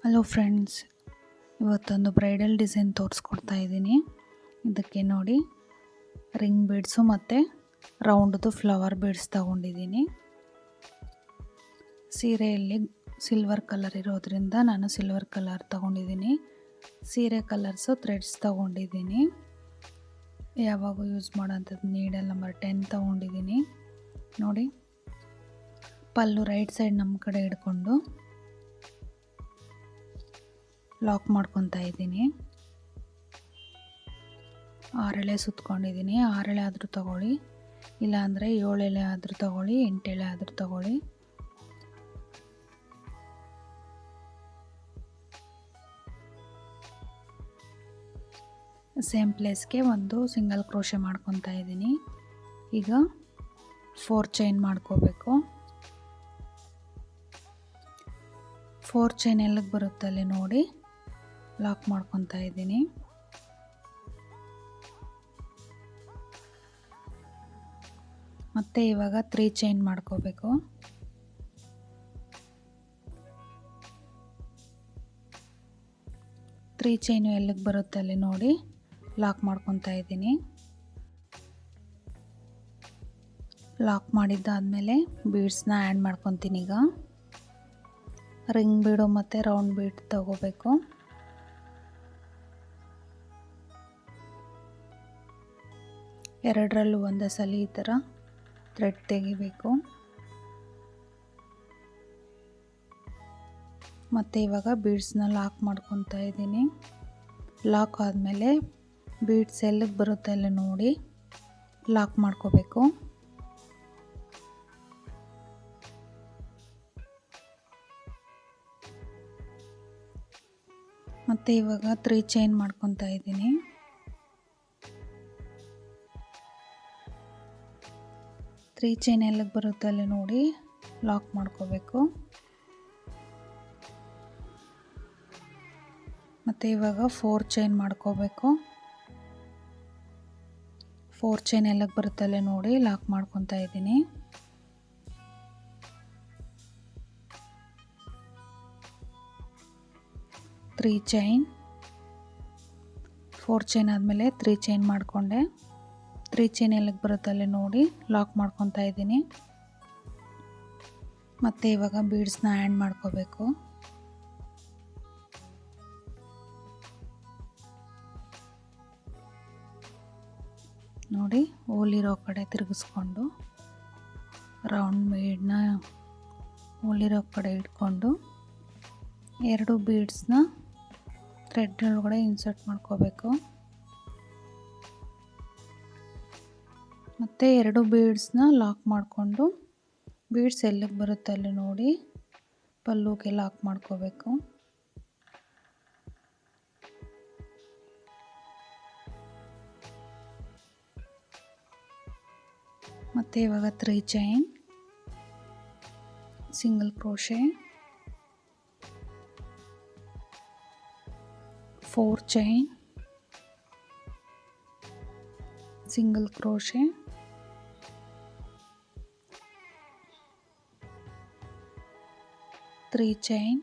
Hello friends, ಇವತ್ತೊಂದು bridal design ತೋರಿಸ್ಕೊಡ್ತಾ ಇದ್ದೀನಿ. ಇದಕ್ಕೆ ನೋಡಿ, ರಿಂಗ್ ಬೀಡ್ಸು ಮತ್ತು ರೌಂಡ್ದು ಫ್ಲವರ್ ಬೀಡ್ಸ್ ತಗೊಂಡಿದ್ದೀನಿ. ಸೀರೆಯಲ್ಲಿ ಸಿಲ್ವರ್ ಕಲರ್ ಇರೋದ್ರಿಂದ ನಾನು ಸಿಲ್ವರ್ ಕಲರ್ ತಗೊಂಡಿದ್ದೀನಿ. ಸೀರೆ ಕಲರ್ಸು ಥ್ರೆಡ್ಸ್ ತಗೊಂಡಿದ್ದೀನಿ. ಯಾವಾಗೂ ಯೂಸ್ ಮಾಡೋಂಥದ್ದು ನೀಡಲ್ ನಂಬರ್ 10 ತಗೊಂಡಿದ್ದೀನಿ. ನೋಡಿ, ಪಲ್ಲು ರೈಟ್ ಸೈಡ್ ನಮ್ಮ ಕಡೆ ಹಿಡ್ಕೊಂಡು ಲಾಕ್ ಮಾಡ್ಕೊತಾ ಇದ್ದೀನಿ. 6 ಎಳೆ ಸುತ್ಕೊಂಡಿದ್ದೀನಿ. 6 ಎಳೆ ಆದರೂ ತಗೊಳ್ಳಿ, ಇಲ್ಲಾಂದರೆ 7 ಎಳೆ ಆದರೂ ತಗೊಳ್ಳಿ, 8 ಎಳೆ ಆದರೂ ತಗೊಳ್ಳಿ. ಸೇಮ್ ಪ್ಲೇಸ್ಗೆ ಒಂದು ಸಿಂಗಲ್ ಕ್ರೋಶೆ ಮಾಡ್ಕೊತಾ ಇದ್ದೀನಿ. ಈಗ 4 ಚೈನ್ ಮಾಡ್ಕೋಬೇಕು. 4 ಚೈನ್ ಎಲ್ಲಿಗೆ ಬರುತ್ತೆ ಅಲ್ಲಿ ನೋಡಿ ಲಾಕ್ ಮಾಡ್ಕೊತಾ ಇದ್ದೀನಿ. ಮತ್ತು ಇವಾಗ 3 ಚೈನ್ ಮಾಡ್ಕೋಬೇಕು. 3 ಚೈನು ಎಲ್ಲಿಗೆ ಬರುತ್ತೆ ಅಲ್ಲಿ ನೋಡಿ ಲಾಕ್ ಮಾಡ್ಕೊತಾ ಇದ್ದೀನಿ. ಲಾಕ್ ಮಾಡಿದ್ದಾದಮೇಲೆ ಬೀಡ್ಸ್ನ ಆ್ಯಡ್ ಮಾಡ್ಕೊತೀನಿ. ಈಗ ರಿಂಗ್ ಬೀಡು ಮತ್ತು ರೌಂಡ್ ಬೀಡ್ ತಗೋಬೇಕು. ಎರಡರಲ್ಲೂ ಒಂದೇ ಸಲ ಈ ಥರ ಥ್ರೆಡ್ ತೆಗಿಬೇಕು. ಮತ್ತು ಇವಾಗ ಬೀಡ್ಸ್ನ ಲಾಕ್ ಮಾಡ್ಕೊತಾ ಇದ್ದೀನಿ. ಲಾಕ್ ಆದಮೇಲೆ ಬೀಡ್ಸ್ ಎಲ್ಲಿಗೆ ಬರುತ್ತೆ ಅಲ್ಲಿ ನೋಡಿ ಲಾಕ್ ಮಾಡ್ಕೋಬೇಕು. ಮತ್ತು ಇವಾಗ 3 ಚೈನ್ ಮಾಡ್ಕೊತಾ ಇದ್ದೀನಿ. 3 ಚೈನ್ ಎಲ್ಲಿಗೆ ಬರುತ್ತೆ ಅಲ್ಲಿ ನೋಡಿ ಲಾಕ್ ಮಾಡ್ಕೋಬೇಕು. ಮತ್ತು ಇವಾಗ 4 ಚೈನ್ ಮಾಡ್ಕೋಬೇಕು. 4 ಚೈನ್ ಎಲ್ಲಿಗೆ ಬರುತ್ತೆ ಅಲ್ಲಿ ನೋಡಿ ಲಾಕ್ ಮಾಡ್ಕೊತಾ ಇದ್ದೀನಿ. ತ್ರೀ ಚೈನ್ 4 ಚೈನ್ ಆದಮೇಲೆ 3 ಚೈನ್ ಮಾಡಿಕೊಂಡೆ. 3 ಚೈನ್ ಎಲ್ಲಿಗೆ ಬರುತ್ತೆ ಅಲ್ಲಿ ನೋಡಿ ಲಾಕ್ ಮಾಡ್ಕೊತಾ ಇದ್ದೀನಿ. ಮತ್ತು ಇವಾಗ ಬೀಡ್ಸ್ನ ಆ್ಯಡ್ ಮಾಡ್ಕೋಬೇಕು. ನೋಡಿ, ಹೋಲಿರೋ ಕಡೆ ತಿರುಗಿಸ್ಕೊಂಡು ರೌಂಡ್ ಬೀಡ್ನ ಹೋಲಿರೋ ಕಡೆ ಇಟ್ಕೊಂಡು 2 ಬೀಡ್ಸ್ನ ಥ್ರೆಡ್ ಒಳಗಡೆ ಇನ್ಸರ್ಟ್ ಮಾಡ್ಕೋಬೇಕು. ಮತ್ತು 2 ಬೀಡ್ಸ್ನ ಲಾಕ್ ಮಾಡಿಕೊಂಡು ಬೀಡ್ಸ್ ಎಲ್ಲಿಗೆ ಬರುತ್ತೆ ಅಲ್ಲಿ ನೋಡಿ ಪಲ್ಲುಗೆ ಲಾಕ್ ಮಾಡ್ಕೋಬೇಕು. ಮತ್ತು ಇವಾಗ 3 chain, single crochet, 4 chain, single crochet, 3 chain,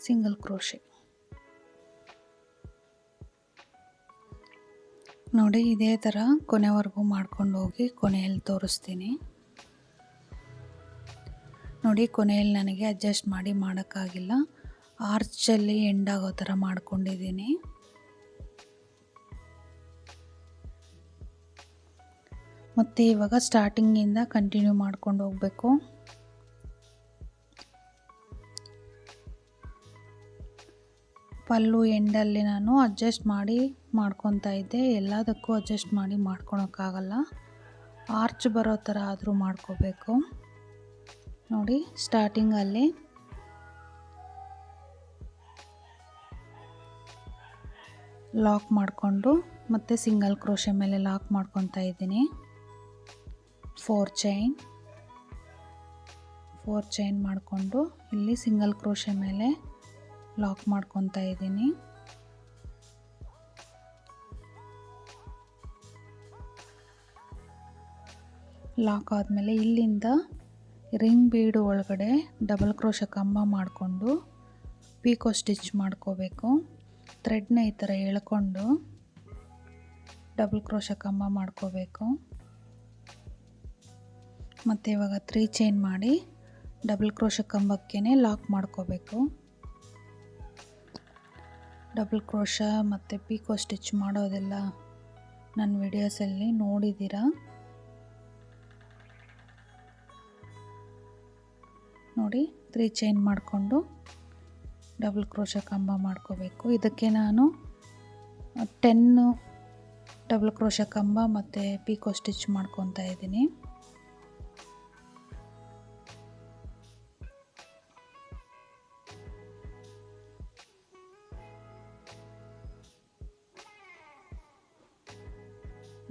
single crochet. ನೋಡಿ, ಇದೇ ಥರ ಕೊನೆವರೆಗೂ ಮಾಡ್ಕೊಂಡು ಹೋಗಿ ಕೊನೆಯಲ್ಲಿ ತೋರಿಸ್ತೀನಿ. ನೋಡಿ, ಕೊನೆಯಲ್ಲಿ ನನಗೆ ಅಡ್ಜಸ್ಟ್ ಮಾಡಿ ಮಾಡೋಕ್ಕಾಗಿಲ್ಲ. ಆರ್ಚಲ್ಲಿ ಎಂಡ್ ಆಗೋ ಥರ ಮಾಡ್ಕೊಂಡಿದ್ದೀನಿ. ಮತ್ತು ಇವಾಗ ಸ್ಟಾರ್ಟಿಂಗಿಂದ ಕಂಟಿನ್ಯೂ ಮಾಡ್ಕೊಂಡು ಹೋಗಬೇಕು. ಪಲ್ಲು ಎಂಡಲ್ಲಿ ನಾನು ಅಡ್ಜಸ್ಟ್ ಮಾಡಿ ಮಾಡ್ಕೊತಾ ಇದ್ದೆ. ಎಲ್ಲದಕ್ಕೂ ಅಡ್ಜಸ್ಟ್ ಮಾಡಿ ಮಾಡ್ಕೊಳಕ್ಕಾಗಲ್ಲ. ಆರ್ಚ್ ಬರೋ ಥರ ಆದರೂ ಮಾಡ್ಕೋಬೇಕು. ನೋಡಿ, ಸ್ಟಾರ್ಟಿಂಗಲ್ಲಿ ಲಾಕ್ ಮಾಡಿಕೊಂಡು ಮತ್ತು ಸಿಂಗಲ್ ಕ್ರೋಶೆ ಮೇಲೆ ಲಾಕ್ ಮಾಡ್ಕೊತಾ ಇದ್ದೀನಿ. 4 ಚೈನ್ ಮಾಡಿಕೊಂಡು ಇಲ್ಲಿ ಸಿಂಗಲ್ ಕ್ರೋಶೆ ಮೇಲೆ ಲಾಕ್ ಮಾಡ್ಕೊತಾ ಇದ್ದೀನಿ. ಲಾಕ್ ಆದಮೇಲೆ ಇಲ್ಲಿಂದ ರಿಂಗ್ ಬೀಡು ಒಳಗಡೆ ಡಬಲ್ ಕ್ರೋಶ ಕಂಬ ಮಾಡಿಕೊಂಡು ಪೀಕೋ ಸ್ಟಿಚ್ ಮಾಡ್ಕೋಬೇಕು. ಥ್ರೆಡ್ನ ಈ ಥರ ಎಳ್ಕೊಂಡು ಡಬಲ್ ಕ್ರೋಶ ಕಂಬ ಮಾಡ್ಕೋಬೇಕು. ಮತ್ತು ಇವಾಗ 3 ಚೈನ್ ಮಾಡಿ ಡಬಲ್ ಕ್ರೋಶ ಕಂಬಕ್ಕೇ ಲಾಕ್ ಮಾಡ್ಕೋಬೇಕು. ಡಬಲ್ ಕ್ರೋಶ ಮತ್ತು ಪೀಕೋ ಸ್ಟಿಚ್ ಮಾಡೋದೆಲ್ಲ ನನ್ನ ವಿಡಿಯೋಸಲ್ಲಿ ನೋಡಿದ್ದೀರಾ. ನೋಡಿ 3 ಚೈನ್ ಮಾಡಿಕೊಂಡು ಡಬಲ್ ಕ್ರೋಶ ಕಂಬ ಮಾಡ್ಕೋಬೇಕು. ಇದಕ್ಕೆ ನಾನು 10 ಡಬಲ್ ಕ್ರೋಶ ಕಂಬ ಮತ್ತು ಪೀಕೋ ಸ್ಟಿಚ್ ಮಾಡ್ಕೊತಾ ಇದ್ದೀನಿ.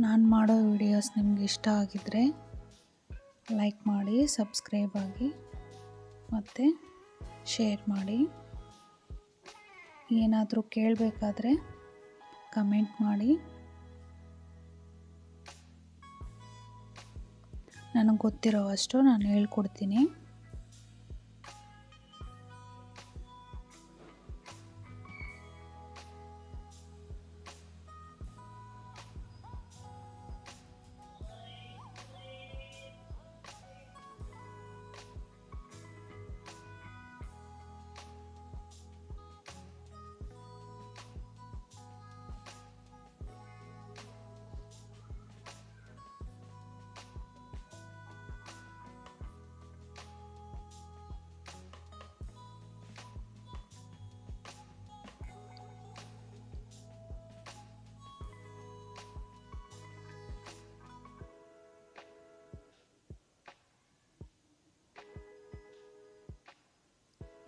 ನಾನು ಮಾಡೋ ವಿಡಿಯೋಸ್ ನಿಮ್ಗೆ ಇಷ್ಟ ಆಗಿದ್ದರೆ ಲೈಕ್ ಮಾಡಿ, ಸಬ್ಸ್ಕ್ರೈಬ್ ಆಗಿ ಮತ್ತು ಶೇರ್ ಮಾಡಿ. ಏನಾದರೂ ಕೇಳಬೇಕಾದ್ರೆ ಕಮೆಂಟ್ ಮಾಡಿ. ನನಗೆ ಗೊತ್ತಿರೋ ಅಷ್ಟು ನಾನು ಹೇಳ್ಕೊಡ್ತೀನಿ.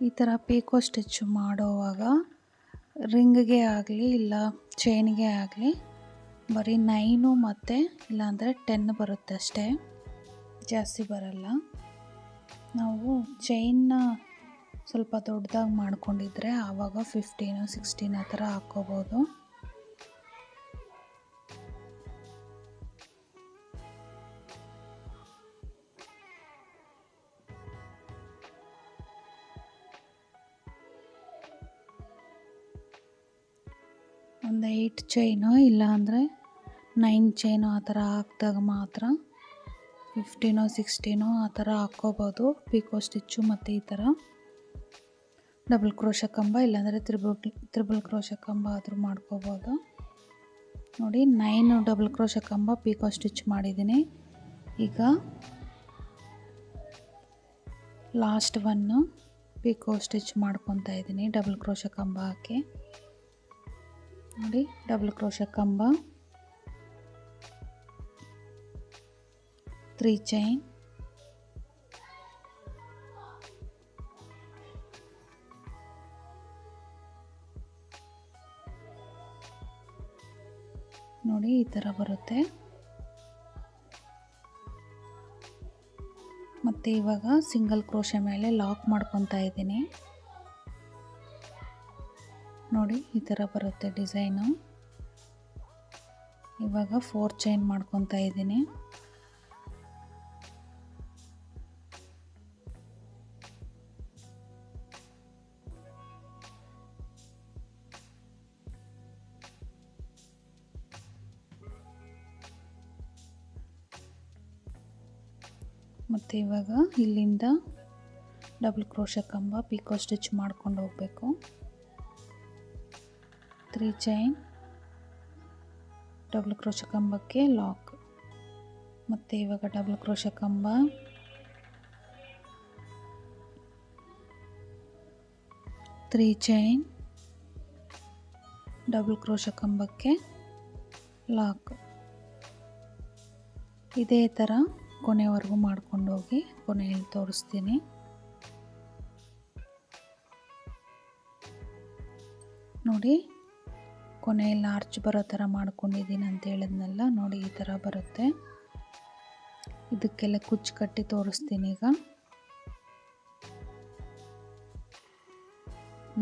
ಈ ಥರ ಪೀಕೋ ಸ್ಟಿಚ್ ಮಾಡೋವಾಗ ರಿಂಗ್ಗೆ ಆಗಲಿ ಇಲ್ಲ ಚೈನ್ಗೆ ಆಗಲಿ ಬರೀ 9 ಮತ್ತು ಇಲ್ಲಾಂದರೆ 10 ಬರುತ್ತೆ ಅಷ್ಟೇ, ಜಾಸ್ತಿ ಬರಲ್ಲ. ನಾವು ಚೈನ್ನ ಸ್ವಲ್ಪ ದೊಡ್ಡದಾಗಿ ಮಾಡ್ಕೊಂಡಿದ್ರೆ ಆವಾಗ 15, 16 ಆ ಥರ ಹಾಕ್ಕೋಬೋದು. ಒಂದು 8 ಚೈನು ಇಲ್ಲಾಂದರೆ 9 ಚೈನು ಆ ಥರ ಹಾಕಿದಾಗ ಮಾತ್ರ 15, 16 ಆ ಥರ ಹಾಕ್ಕೋಬೋದು ಪೀಕೋ ಸ್ಟಿಚ್ಚು. ಮತ್ತು ಈ ಥರ ಡಬಲ್ ಕ್ರೋಶ ಕಂಬ ಇಲ್ಲಾಂದರೆ ತ್ರಿಬಲ್ ಕ್ರೋಶ ಕಂಬ ಆದರೂ ಮಾಡ್ಕೋಬೋದು. ನೋಡಿ 9 ಡಬಲ್ ಕ್ರೋಶ ಕಂಬ ಪೀಕೋ ಸ್ಟಿಚ್ ಮಾಡಿದ್ದೀನಿ. ಈಗ ಲಾಸ್ಟ್ 1 ಪೀಕೋ ಸ್ಟಿಚ್ ಮಾಡ್ಕೊತಾ ಇದ್ದೀನಿ ಡಬಲ್ ಕ್ರೋಶ ಕಂಬ ಹಾಕಿ. ನೋಡಿ ಡಬಲ್ ಕ್ರೋಶ ಕಂಬ, 3 ಚೈನ್, ನೋಡಿ ಈ ಥರ ಬರುತ್ತೆ. ಮತ್ತು ಇವಾಗ ಸಿಂಗಲ್ ಕ್ರೋಶ ಮೇಲೆ ಲಾಕ್ ಮಾಡ್ಕೊತಾ ಇದ್ದೀನಿ. ನೋಡಿ ಈ ಥರ ಬರುತ್ತೆ ಡಿಸೈನು. ಇವಾಗ 4 ಚೈನ್ ಮಾಡ್ಕೊತಾ ಇದ್ದೀನಿ. ಮತ್ತು ಇವಾಗ ಇಲ್ಲಿಂದ ಡಬಲ್ ಕ್ರೋಶ ಕಂಬ ಪೀಕೋ ಸ್ಟಿಚ್ ಮಾಡ್ಕೊಂಡು ಹೋಗಬೇಕು. 3 ಚೈನ್, ಡಬಲ್ ಕ್ರೋಶ ಕಂಬಕ್ಕೆ ಲಾಕ್. ಮತ್ತು ಇವಾಗ ಡಬಲ್ ಕ್ರೋಶ ಕಂಬ, 3 ಚೈನ್, ಡಬಲ್ ಕ್ರೋಶ ಕಂಬಕ್ಕೆ ಲಾಕ್. ಇದೇ ಥರ ಕೊನೆವರೆಗೂ ಮಾಡ್ಕೊಂಡು ಹೋಗಿ ಕೊನೆಯಲ್ಲಿ ತೋರಿಸ್ತೀನಿ. ನೋಡಿ ಕೊನೆಯಲ್ಲಿ ಆರ್ಚ್ ಬರೋ ಥರ ಮಾಡ್ಕೊಂಡಿದ್ದೀನಿ ಅಂತ ಹೇಳಿದ್ನಲ್ಲ, ನೋಡಿ ಈ ಥರ ಬರುತ್ತೆ. ಇದಕ್ಕೆಲ್ಲ ಕುಚ್ಚು ಕಟ್ಟಿ ತೋರಿಸ್ತೀನಿ ಈಗ.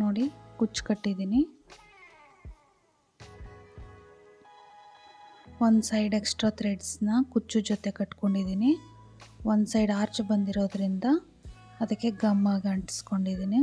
ನೋಡಿ ಕುಚ್ಚು ಕಟ್ಟಿದ್ದೀನಿ. ಒಂದು ಸೈಡ್ ಎಕ್ಸ್ಟ್ರಾ ಥ್ರೆಡ್ಸ್ನ ಕುಚ್ಚು ಜೊತೆ ಕಟ್ಕೊಂಡಿದ್ದೀನಿ. ಒಂದು ಸೈಡ್ ಆರ್ಚ್ ಬಂದಿರೋದ್ರಿಂದ ಅದಕ್ಕೆ ಗಮ್ಮಾಗಿ ಅಂಟಿಸ್ಕೊಂಡಿದ್ದೀನಿ.